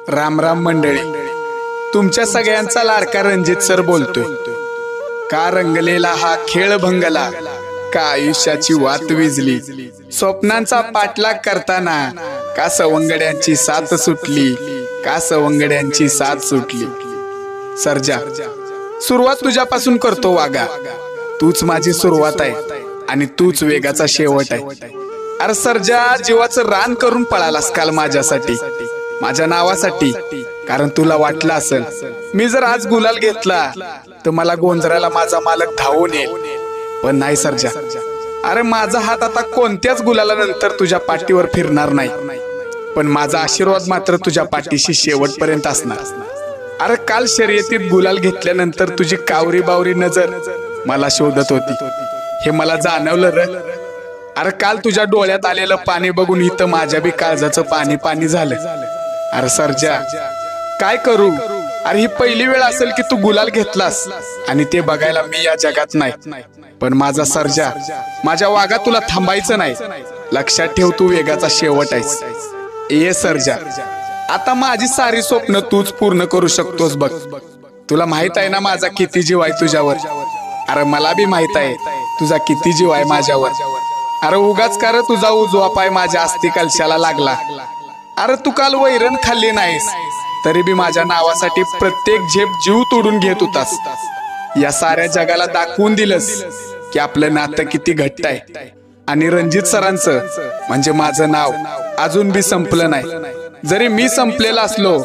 राम राम मंडळी, तुमच्या सगळ्यांचा लाडका रणजित सर बोलतोय। का रंगलेला हा खेळ भंगला, का आयुष्याची वाट विजली, स्वप्नांचा पाठलाग करताना का सवंगड्यांची साथ सुटली, का सवंगड्यांची साथ सुटली। सर्जा, सुरुवात तुझ्यापासून करतो वागा, तूच माझी सुरुवात आहे आणि तूच वेगाचा शेवट आहे। अरे सर्जा, जीवाचं रान करून पळालास काल माझ्यासाठी, माझ्या नावासाठी। कारण तुला वाटलं असेल मी जर आज गुलाल घेतला तर मला गोंजराला माझा मालक धावून येईल, पण नाही सर्जा। अरे माझा हात आता कोणत्याच गुलालानंतर तुझ्या पाठीवर फिरणार नाही, पण माझा आशीर्वाद मात्र तुझ्या पाठीशी शेवटपर्यंत असणार। अरे काल शर्यतीत गुलाल घेतल्यानंतर तुझी कावरी बावरी नजर मला शोधत होती, हे मला जाणवलं र। अरे काल तुझ्या डोळ्यात आलेलं पाणी बघून इथं माझ्या बी काळजाचं पाणी पाणी झालं। अरे सर्जा, काय करू? अरे ही पहिली वेळ असेल की तू गुलाल घेतलास आणि ते बघायला मी या जगात नाही, पण माझा सर्जा, माझ्या वागा तुला थांबायचं नाही। लक्षात ठेव, तू वेगाचा शेवट आहेस। ए सर्जा, आता माझी सारी स्वप्न तूच पूर्ण करू शकतोस बघ। तुला माहित आहे ना माझा किती जीव आहे तुझ्यावर। अरे मला बी माहित आहे तुझा किती जीव आहे माझ्यावर। अरे उगाच कर तुझा उजवा पाय माझ्या अस्ति कलशाला लागला। अरे तू काल वैरण खाल्ली नाहीस तरी बी माझ्या नावासाठी प्रत्येक झेप जीव तोडून घेत होतास। या साऱ्या जगाला दाखवून दिलंस की आपलं नातं किती घट्ट आहे। आणि रणजित सरांचं म्हणजे माझं नाव अजून बी संपलं नाही। जरी मी संपलेला असलो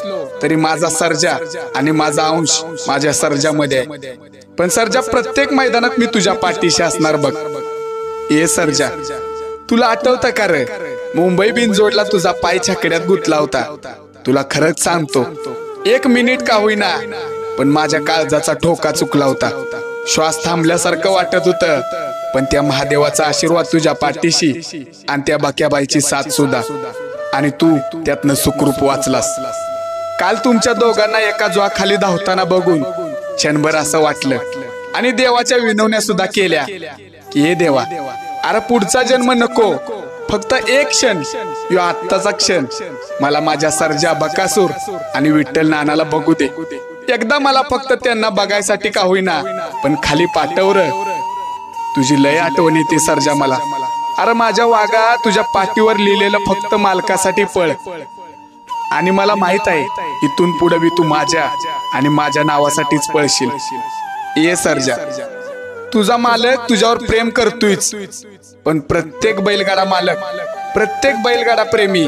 तरी माझा सर्जा आणि माझा अंश माझ्या सर्जामध्ये आहे। पण सर्जा, प्रत्येक मैदानात मी तुझ्या पाठीशी असणार बघ। ए सर्जा, तुला आठवतं का रे मुंबई बिनजोडला तुझा पाय छकड्यात गुतला होता? तुला खरंच सांगतो, 1 मिनिट का होईना पण माझ्या काळजाचा ठोका चुकला होता। श्वास थांबल्यासारखं वाटत होतं, पण त्या महादेवाचा आशीर्वाद तुझ्या पाठीशी आणि त्या बाक्याबाईची साथ सुद्धा, आणि तू त्यातनं सुखरूप वाचलास। काल तुमच्या दोघांना एका खाली धावताना बघून क्षणभर असं वाटलं आणि देवाच्या विनवण्या सुद्धा केल्या की हे देवा, अरे पुढचा जन्म नको, फक्त एक क्षण, यो आत्ताचा क्षण मला माझ्या सर्जा, बकासूर आणि विठ्ठल नानाला बघू दे। एकदा मला फक्त त्यांना बघायसाठी का होईना पण खाली पाठव र। तुझी लय आठवण येते सर्जा मला। अरे माझ्या वागा, तुझ्या पाठीवर लिहिलेलं फक्त मालकासाठी पळ, आणि मला माहित आहे इथून पुढे बी तू माझ्या आणि माझ्या नावासाठीच पळशील। ए सर्जा, तुझा मालक तुझ्यावर प्रेम करतोयच, पण प्रत्येक बैलगाडा मालक, प्रत्येक बैलगाडा प्रेमी,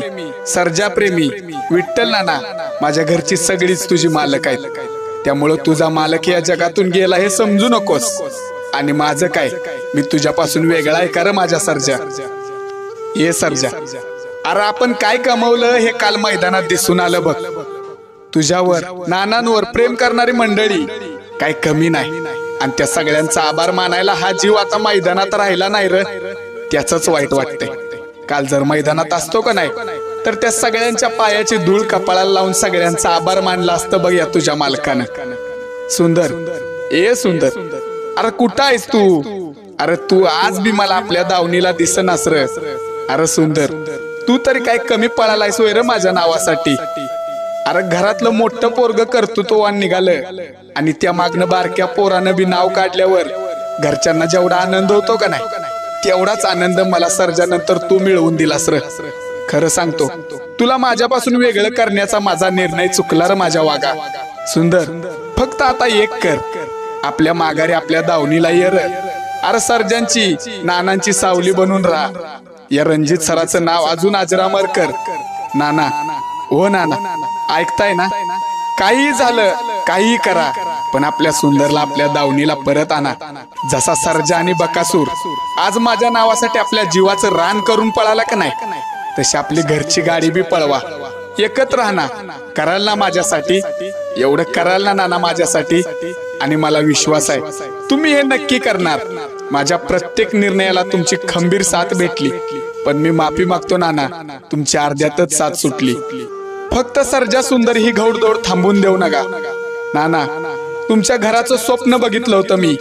सर्जा प्रेमी, विठ्ठल नाना, माझ्या घरची सगळीच तुझी मालक आहेत। त्यामुळं तुझा मालक या जगातून गेला हे समजू नकोस। आणि माझं काय, मी तुझ्यापासून वेगळा आहे का रे माझ्या सर्जा? ए सर्जा, अरे आपण काय कमवलं हे काल मैदानात दिसून आलं बघ। तुझ्यावर, नानांवर प्रेम करणारी मंडळी काय कमी नाही, आणि त्या सगळ्यांचा आभार मानायला हा जीव आता मैदानात राहिला नाही र, त्याच वाईट वाटतंय। काल जर मैदानात असतो का नाही तर त्या सगळ्यांच्या पायाची धूळ कपाळाला लावून सगळ्यांचा आभार मानला असतं बघ या तुझ्या मालकानं। सुंदर, ए सुंदर, अरे कुठं आहेस तू? अरे तू आज बी मला आपल्या दावणीला दिसनास र। अरे सुंदर, तू तरी काय कमी पळालायस होय र माझ्या नावासाठी? अरे घरातलं मोठं पोरग कर्तृत्ववान निघालं आणि त्या मागणं बारक्या पोरानं बी नाव काढल्यावर घरच्यांना जेवढा आनंद होतो का नाही, तेवढाच आनंद मला सर्जानंतर तू मिळवून दिलास र। खरं सांगतो, तुला माझ्यापासून वेगळं करण्याचा माझा निर्णय चुकला र माझ्या वागा। सुंदर, फक्त आता एक कर, आपल्या माघारी आपल्या दावणीला ये र। अरे सर्जांची, नानांची सावली बनून राहा। या रणजित सराचं नाव अजून अजरामर कर। नाना, हो नाना, ऐकताय ना? काही झालं, काही करा, पण आपल्या सुंदरला आपल्या दावणीला परत आणा। जसा सर्जा आणि बकासूर आज माझ्या नावासाठी आपल्या जीवाचं रान करून पळाला का नाही, तशी आपली घरची गाडी बी पळवा। एकत्र राहना, कराल ना माझ्यासाठी? एवढं कराल ना नाना माझ्यासाठी? आणि मला विश्वास आहे तुम्ही हे नक्की करणार। माझ्या प्रत्येक निर्णयाला तुमची खंबीर साथ भेटली, पण मी माफी मागतो नाना, तुमची अर्ध्यातच साथ सुटली। फक्त सर्जा सुंदर ही घौडदौड थांबून देऊ नका नाना। तुमच्या घराचं स्वप्न बघितलं होतं मी,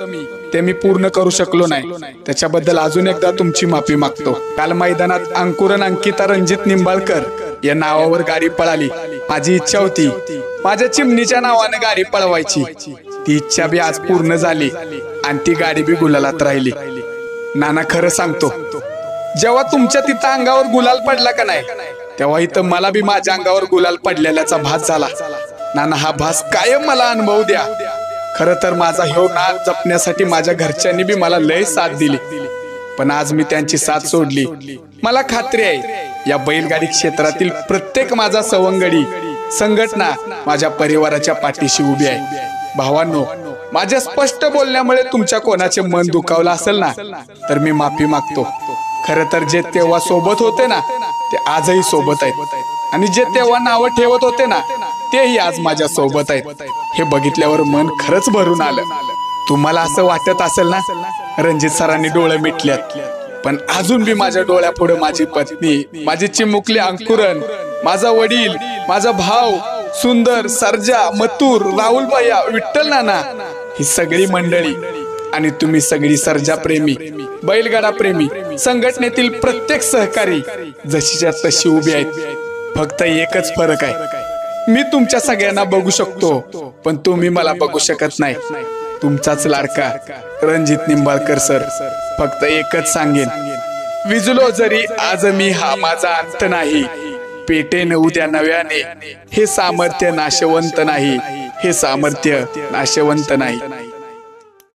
ते मी पूर्ण करू शकलो नाही, त्याच्याबद्दल अजून एकदा तुमची माफी मागतो। काल मैदानात अंकुरन अंकिता रणजित निंबाळकर या नावावर गाडी पळाली. माझी इच्छा होती माझ्या चिमणीच्या नावाने गाडी पळवायची. ती इच्छा बी आज पूर्ण झाली आणि ती गाडी बी गुलालात राहिली. नाना खरं सांगतो, जेव्हा तुमच्या तिथं अंगावर गुलाल पडला का नाही, तेव्हा इथं मला बी माझ्या अंगावर गुलाल पडलेल्याचा भास झाला. नाना हा भास कायम मला अनुभव द्या. खरं तर माझा ह्यो नाद जपण्यासाठी माझ्या घरच्यांनी बी मला लय साथ दिली, पण आज मी त्यांची साथ सोडली. मला खात्री आहे या बैलगाडी क्षेत्रातील प्रत्येक माझा सवंगडी संघटना माझ्या परिवाराच्या पाठीशी उभी आहे. भावांनो, माझ्या स्पष्ट बोलण्यामुळे तुमच्या कोणाचे मन दुखावलं असेल ना, तर मी माफी मागतो. खरं तर जे तेव्हा सोबत होते ना, ते आजही सोबत आहेत, आणि जे तेव्हा नावं ठेवत होते ना, तेही आज माझ्या सोबत आहेत. हे बघितल्यावर मन खरंच भरून आलं. तुम्हाला असं वाटत असेल ना, रणजित सरांनी डोळे मिटल्यात, पण अजून बी माझ्या डोळ्यापुढे माझी पत्नी, माझी चिमुकली अंकुरन, माझा वडील, माझा भाऊ सुंदर, सर्जा, मथुर, राहुल भैया, विठ्ठल नाना, ही सगळी मंडळी आणि तुम्ही सगळी सर्जा प्रेमी, बैलगाडा प्रेमी, संघटनेतील प्रत्येक सहकारी जशीच्या तशी उभी आहेत. फक्त एकच फरक आहे, मी तुमच्या सगळ्यांना बघू शकतो, पण तुम्ही मला बघू शकत नाही. तुमचाच लाडका रणजित निंबाळकर सर. फक्त एकच सांगेन, विजलो जरी आज मी हा माझा अंत नाही. पेटेन उद्या नव्याने, हे सामर्थ्य नाशवंत नाही, हे सामर्थ्य नाशवंत नाही.